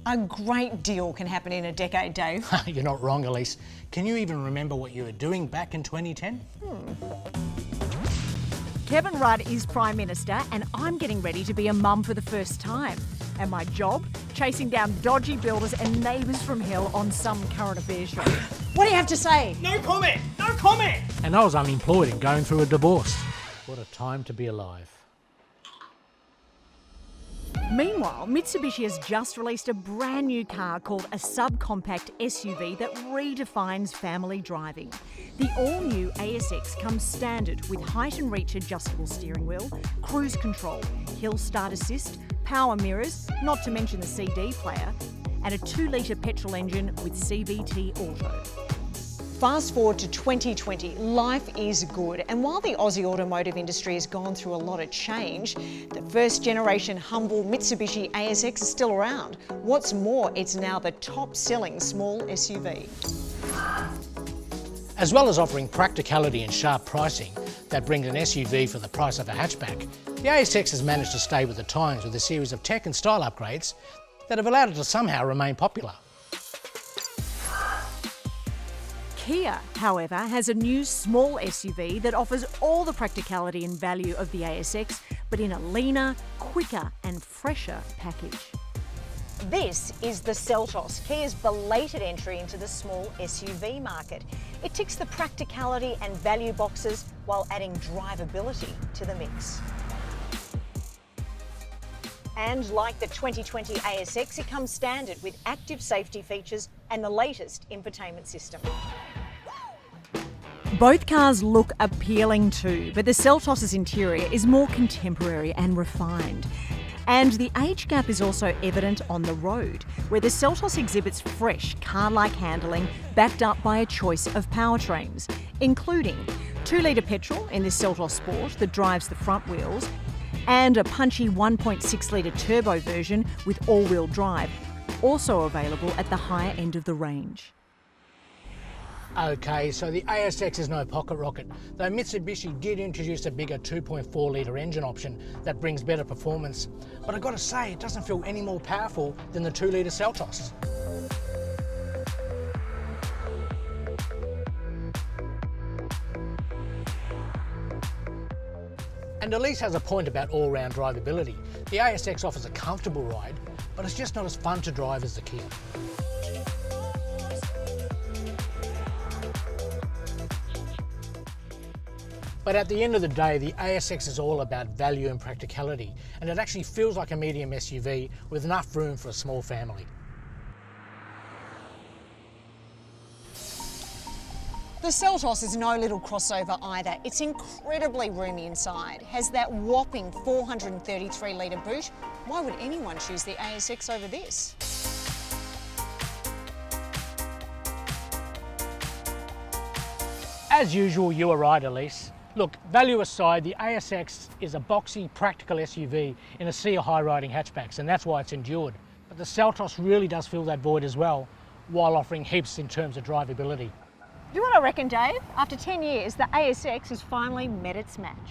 A great deal can happen in a decade, Dave. You're not wrong, Elise. Can you even remember what you were doing back in 2010? Kevin Rudd is Prime Minister and I'm getting ready to be a mum for the first time. And my job? Chasing down dodgy builders and neighbours from hell on some current affairs show. What do you have to say? No comment! No comment! And I was unemployed and going through a divorce. What a time to be alive. Meanwhile, Mitsubishi has just released a brand new car called a subcompact SUV that redefines family driving. The all-new ASX comes standard with height and reach adjustable steering wheel, cruise control, hill start assist, power mirrors, not to mention the CD player, and a 2-litre petrol engine with CVT Auto. Fast forward to 2020, life is good. And while the Aussie automotive industry has gone through a lot of change, the first generation humble Mitsubishi ASX is still around. What's more, it's now the top selling small SUV. As well as offering practicality and sharp pricing that brings an SUV for the price of a hatchback, the ASX has managed to stay with the times with a series of tech and style upgrades that have allowed it to somehow remain popular. Kia, however, has a new small SUV that offers all the practicality and value of the ASX, but in a leaner, quicker and fresher package. This is the Seltos, Kia's belated entry into the small SUV market. It ticks the practicality and value boxes while adding drivability to the mix. And like the 2020 ASX, it comes standard with active safety features and the latest infotainment system. Both cars look appealing too, but the Seltos' interior is more contemporary and refined. And the age gap is also evident on the road, where the Seltos exhibits fresh car-like handling backed up by a choice of powertrains, including 2-litre petrol in the Seltos Sport that drives the front wheels, and a punchy 1.6-litre turbo version with all-wheel drive, also available at the higher end of the range. Okay, so the ASX is no pocket rocket, though Mitsubishi did introduce a bigger 2.4-litre engine option that brings better performance. But I've got to say, it doesn't feel any more powerful than the 2-litre Seltos. And Elise has a point about all-round drivability. The ASX offers a comfortable ride, but it's just not as fun to drive as the Kia. But at the end of the day, the ASX is all about value and practicality, and it actually feels like a medium SUV with enough room for a small family. The Seltos is no little crossover either. It's incredibly roomy inside, has that whopping 433-litre boot. Why would anyone choose the ASX over this? As usual, you were right, Elise. Look, value aside, the ASX is a boxy, practical SUV in a sea of high-riding hatchbacks, and that's why it's endured. But the Seltos really does fill that void as well, while offering heaps in terms of drivability. Do you know what I reckon, Dave? After 10 years, the ASX has finally met its match.